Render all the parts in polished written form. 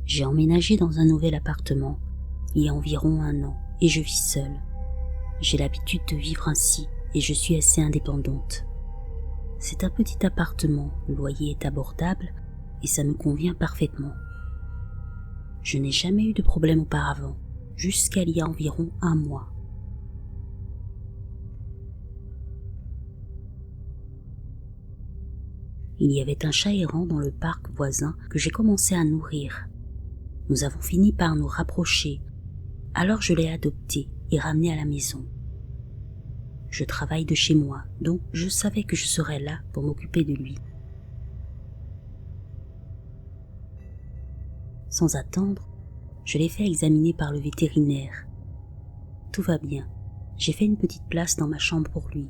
J'ai emménagé dans un nouvel appartement il y a environ 1 an et je vis seule. J'ai l'habitude de vivre ainsi et je suis assez indépendante. C'est un petit appartement, le loyer est abordable et ça me convient parfaitement. Je n'ai jamais eu de problème auparavant, jusqu'à il y a environ 1 mois. Il y avait un chat errant dans le parc voisin que j'ai commencé à nourrir. Nous avons fini par nous rapprocher, alors je l'ai adopté et ramené à la maison. Je travaille de chez moi, donc je savais que je serais là pour m'occuper de lui. Sans attendre, je l'ai fait examiner par le vétérinaire. Tout va bien. J'ai fait une petite place dans ma chambre pour lui,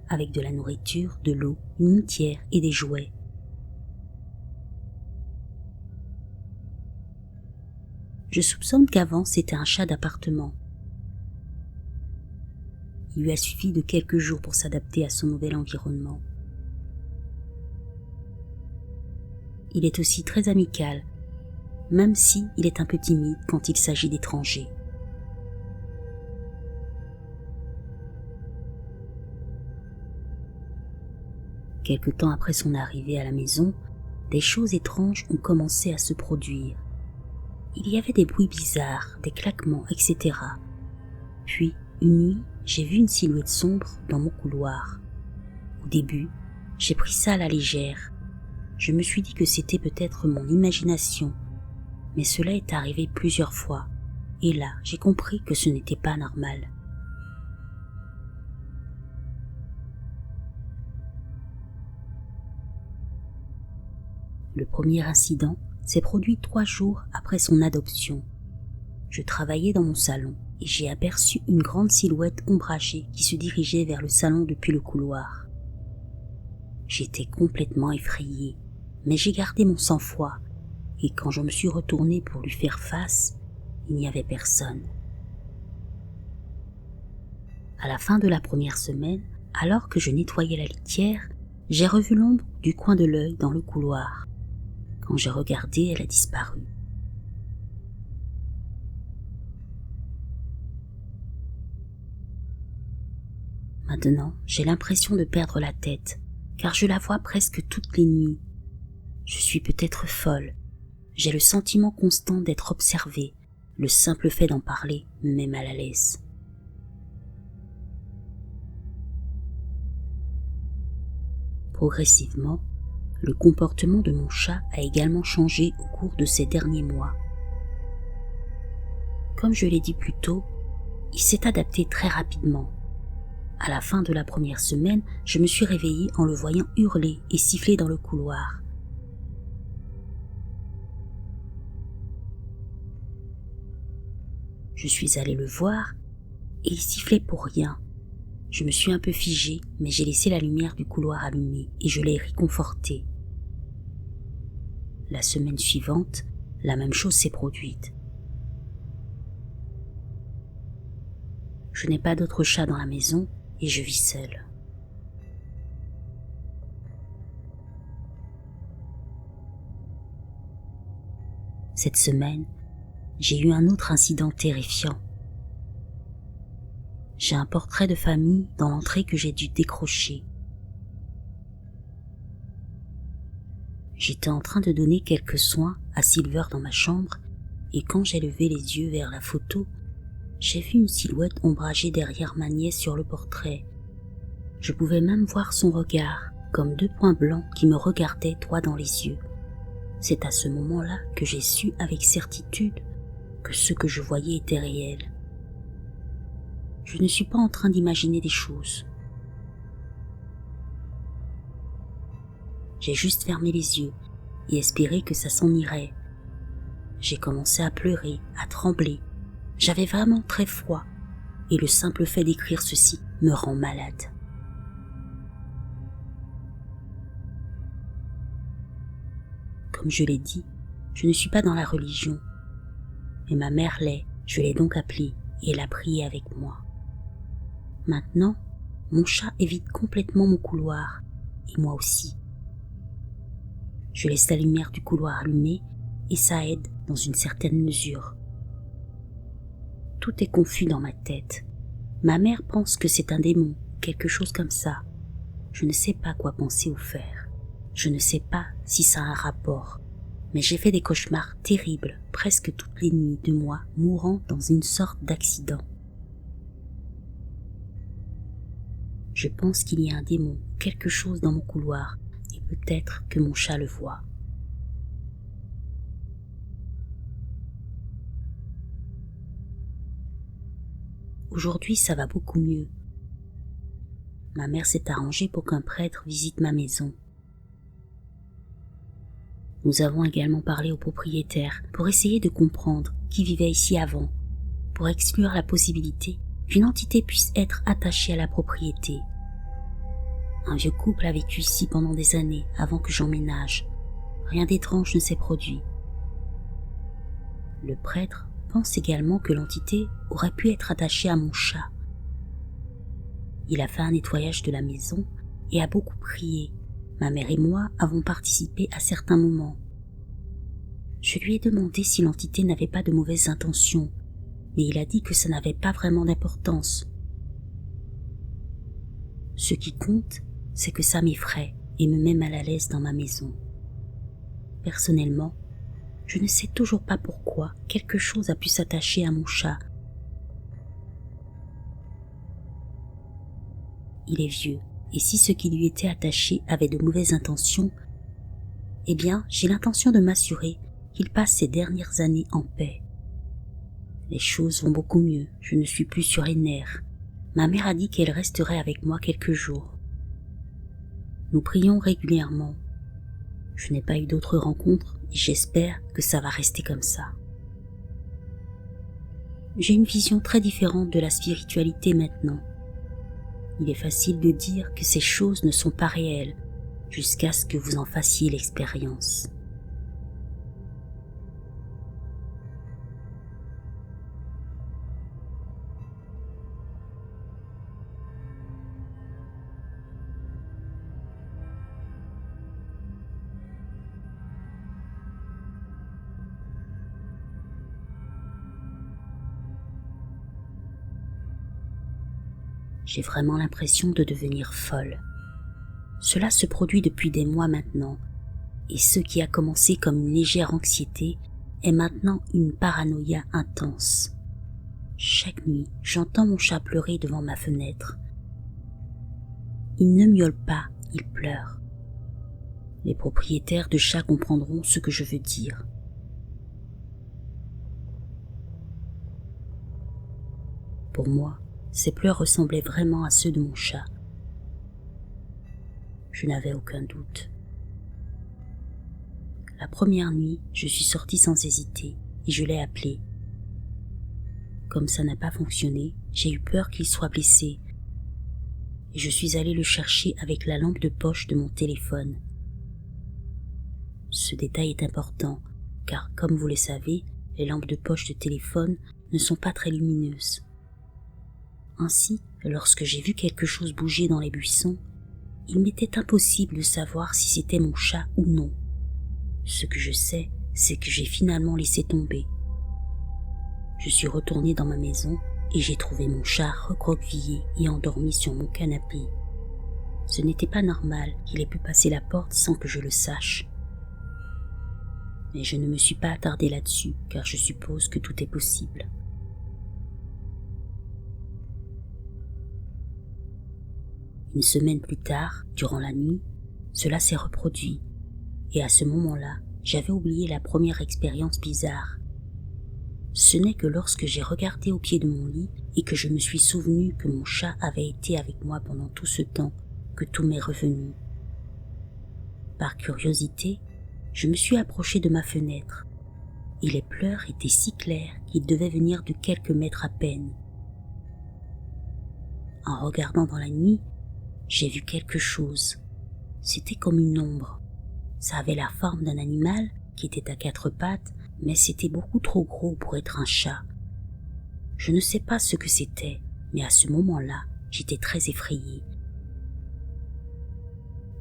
avec de la nourriture, de l'eau, une litière et des jouets. Je soupçonne qu'avant c'était un chat d'appartement. Il lui a suffi de quelques jours pour s'adapter à son nouvel environnement. Il est aussi très amical, même si il est un peu timide quand il s'agit d'étrangers. Quelque temps après son arrivée à la maison, des choses étranges ont commencé à se produire. Il y avait des bruits bizarres, des claquements, etc. Puis, une nuit, j'ai vu une silhouette sombre dans mon couloir. Au début, j'ai pris ça à la légère. Je me suis dit que c'était peut-être mon imagination, mais cela est arrivé plusieurs fois, et là, j'ai compris que ce n'était pas normal. Le premier incident s'est produit 3 jours après son adoption. Je travaillais dans mon salon et j'ai aperçu une grande silhouette ombragée qui se dirigeait vers le salon depuis le couloir. J'étais complètement effrayée, mais j'ai gardé mon sang-froid et quand je me suis retournée pour lui faire face, il n'y avait personne. À la fin de la première semaine, alors que je nettoyais la litière, j'ai revu l'ombre du coin de l'œil dans le couloir. Quand j'ai regardé, elle a disparu. Maintenant, j'ai l'impression de perdre la tête, car je la vois presque toutes les nuits. Je suis peut-être folle. J'ai le sentiment constant d'être observée. Le simple fait d'en parler me met mal à l'aise. Progressivement, le comportement de mon chat a également changé au cours de ces derniers mois. Comme je l'ai dit plus tôt, il s'est adapté très rapidement. À la fin de la première semaine, je me suis réveillée en le voyant hurler et siffler dans le couloir. Je suis allée le voir et il sifflait pour rien. Je me suis un peu figée, mais j'ai laissé la lumière du couloir allumée et je l'ai réconforté. La semaine suivante, la même chose s'est produite. Je n'ai pas d'autre chat dans la maison et je vis seule. Cette semaine, j'ai eu un autre incident terrifiant. J'ai un portrait de famille dans l'entrée que j'ai dû décrocher. J'étais en train de donner quelques soins à Silver dans ma chambre et quand j'ai levé les yeux vers la photo, j'ai vu une silhouette ombragée derrière ma nièce sur le portrait. Je pouvais même voir son regard, comme 2 points blancs qui me regardaient droit dans les yeux. C'est à ce moment-là que j'ai su avec certitude que ce que je voyais était réel. Je ne suis pas en train d'imaginer des choses. J'ai juste fermé les yeux et espéré que ça s'en irait. J'ai commencé à pleurer, à trembler. J'avais vraiment très froid et le simple fait d'écrire ceci me rend malade. Comme je l'ai dit, je ne suis pas dans la religion, mais ma mère l'est, je l'ai donc appelée et elle a prié avec moi. Maintenant, mon chat évite complètement mon couloir et moi aussi. Je laisse la lumière du couloir allumée et ça aide dans une certaine mesure. Tout est confus dans ma tête. Ma mère pense que c'est un démon, quelque chose comme ça. Je ne sais pas quoi penser ou faire. Je ne sais pas si ça a un rapport. Mais j'ai fait des cauchemars terribles presque toutes les nuits de moi mourant dans une sorte d'accident. Je pense qu'il y a un démon, quelque chose dans mon couloir, et peut-être que mon chat le voit. Aujourd'hui, ça va beaucoup mieux. Ma mère s'est arrangée pour qu'un prêtre visite ma maison. Nous avons également parlé au propriétaire pour essayer de comprendre qui vivait ici avant, pour exclure la possibilité qu'une entité puisse être attachée à la propriété. Un vieux couple a vécu ici pendant des années avant que j'emménage. Rien d'étrange ne s'est produit. Le prêtre pense également que l'entité aurait pu être attachée à mon chat. Il a fait un nettoyage de la maison et a beaucoup prié. Ma mère et moi avons participé à certains moments. Je lui ai demandé si l'entité n'avait pas de mauvaises intentions, mais il a dit que ça n'avait pas vraiment d'importance. Ce qui compte, c'est que ça m'effraie et me met mal à l'aise dans ma maison. Personnellement, je ne sais toujours pas pourquoi quelque chose a pu s'attacher à mon chat. Il est vieux, et si ce qui lui était attaché avait de mauvaises intentions, eh bien, j'ai l'intention de m'assurer qu'il passe ses dernières années en paix. Les choses vont beaucoup mieux, je ne suis plus sur les nerfs. Ma mère a dit qu'elle resterait avec moi quelques jours. Nous prions régulièrement. Je n'ai pas eu d'autres rencontres et j'espère que ça va rester comme ça. J'ai une vision très différente de la spiritualité maintenant. Il est facile de dire que ces choses ne sont pas réelles jusqu'à ce que vous en fassiez l'expérience. J'ai vraiment l'impression de devenir folle. Cela se produit depuis des mois maintenant, et ce qui a commencé comme une légère anxiété est maintenant une paranoïa intense. Chaque nuit, j'entends mon chat pleurer devant ma fenêtre. Il ne miaule pas, il pleure. Les propriétaires de chats comprendront ce que je veux dire. Pour moi, ces pleurs ressemblaient vraiment à ceux de mon chat. Je n'avais aucun doute. La première nuit, je suis sortie sans hésiter et je l'ai appelé. Comme ça n'a pas fonctionné, j'ai eu peur qu'il soit blessé et je suis allée le chercher avec la lampe de poche de mon téléphone. Ce détail est important car, comme vous le savez, les lampes de poche de téléphone ne sont pas très lumineuses. Ainsi, lorsque j'ai vu quelque chose bouger dans les buissons, il m'était impossible de savoir si c'était mon chat ou non. Ce que je sais, c'est que j'ai finalement laissé tomber. Je suis retournée dans ma maison et j'ai trouvé mon chat recroquevillé et endormi sur mon canapé. Ce n'était pas normal qu'il ait pu passer la porte sans que je le sache. Mais je ne me suis pas attardée là-dessus car je suppose que tout est possible. Une semaine plus tard, durant la nuit, cela s'est reproduit. Et à ce moment-là, j'avais oublié la première expérience bizarre. Ce n'est que lorsque j'ai regardé au pied de mon lit et que je me suis souvenu que mon chat avait été avec moi pendant tout ce temps que tout m'est revenu. Par curiosité, je me suis approchée de ma fenêtre et les pleurs étaient si clairs qu'ils devaient venir de quelques mètres à peine. En regardant dans la nuit, j'ai vu quelque chose. C'était comme une ombre. Ça avait la forme d'un animal qui était à 4 pattes, mais c'était beaucoup trop gros pour être un chat. Je ne sais pas ce que c'était, mais à ce moment-là, j'étais très effrayée.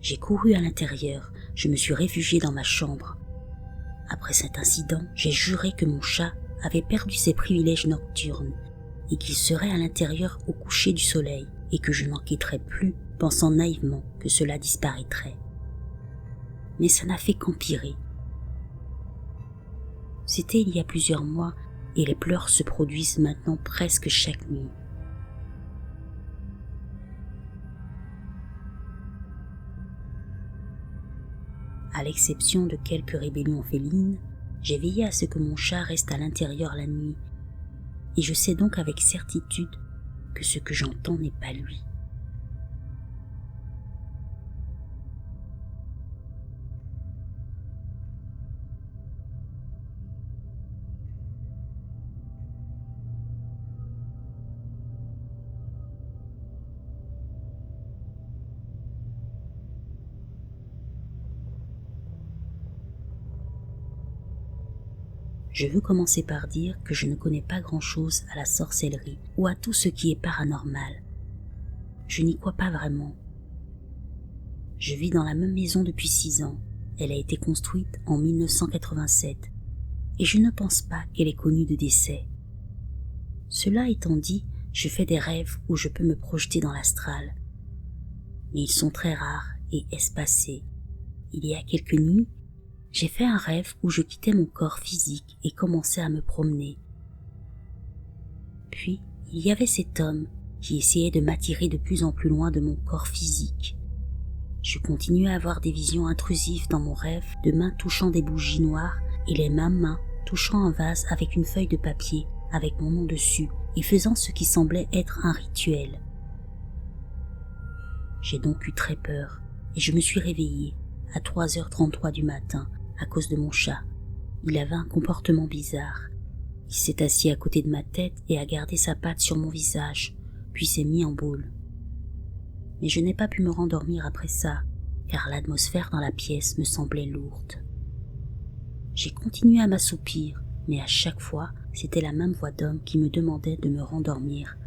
J'ai couru à l'intérieur, je me suis réfugiée dans ma chambre. Après cet incident, j'ai juré que mon chat avait perdu ses privilèges nocturnes et qu'il serait à l'intérieur au coucher du soleil et que je n'enquêterais plus, pensant naïvement que cela disparaîtrait. Mais ça n'a fait qu'empirer. C'était il y a plusieurs mois et les pleurs se produisent maintenant presque chaque nuit. À l'exception de quelques rébellions félines, j'ai veillé à ce que mon chat reste à l'intérieur la nuit, et je sais donc avec certitude que ce que j'entends n'est pas lui. Je veux commencer par dire que je ne connais pas grand-chose à la sorcellerie ou à tout ce qui est paranormal. Je n'y crois pas vraiment. Je vis dans la même maison depuis 6 ans. Elle a été construite en 1987 et je ne pense pas qu'elle ait connu de décès. Cela étant dit, je fais des rêves où je peux me projeter dans l'astral. Mais ils sont très rares et espacés. Il y a quelques nuits, j'ai fait un rêve où je quittais mon corps physique et commençais à me promener. Puis, il y avait cet homme qui essayait de m'attirer de plus en plus loin de mon corps physique. Je continuais à avoir des visions intrusives dans mon rêve, de mains touchant des bougies noires et les mêmes mains touchant un vase avec une feuille de papier avec mon nom dessus et faisant ce qui semblait être un rituel. J'ai donc eu très peur et je me suis réveillée à 3h33 du matin à cause de mon chat. Il avait un comportement bizarre. Il s'est assis à côté de ma tête et a gardé sa patte sur mon visage, puis s'est mis en boule. Mais je n'ai pas pu me rendormir après ça, car l'atmosphère dans la pièce me semblait lourde. J'ai continué à m'assoupir, mais à chaque fois, c'était la même voix d'homme qui me demandait de me rendormir.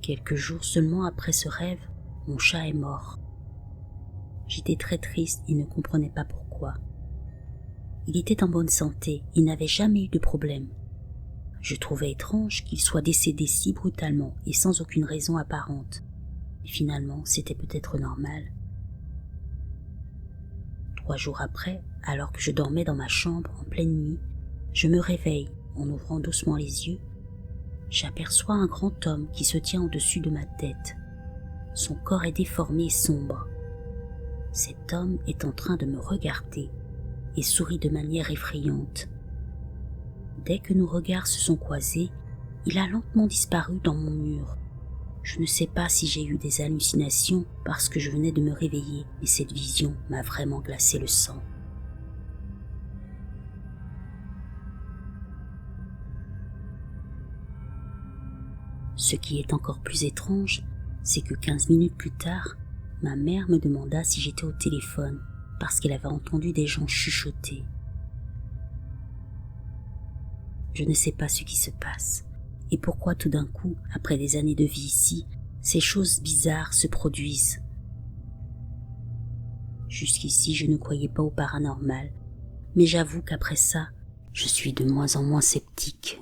Quelques jours seulement après ce rêve, mon chat est mort. J'étais très triste et ne comprenais pas pourquoi. Il était en bonne santé, il n'avait jamais eu de problème. Je trouvais étrange qu'il soit décédé si brutalement et sans aucune raison apparente. Et finalement, c'était peut-être normal. 3 jours après, alors que je dormais dans ma chambre en pleine nuit, je me réveille en ouvrant doucement les yeux. J'aperçois un grand homme qui se tient au-dessus de ma tête. Son corps est déformé et sombre. Cet homme est en train de me regarder et sourit de manière effrayante. Dès que nos regards se sont croisés, il a lentement disparu dans mon mur. Je ne sais pas si j'ai eu des hallucinations parce que je venais de me réveiller, mais cette vision m'a vraiment glacé le sang. Ce qui est encore plus étrange, c'est que 15 minutes plus tard, ma mère me demanda si j'étais au téléphone parce qu'elle avait entendu des gens chuchoter. Je ne sais pas ce qui se passe et pourquoi tout d'un coup, après des années de vie ici, ces choses bizarres se produisent. Jusqu'ici, je ne croyais pas au paranormal, mais j'avoue qu'après ça, je suis de moins en moins sceptique.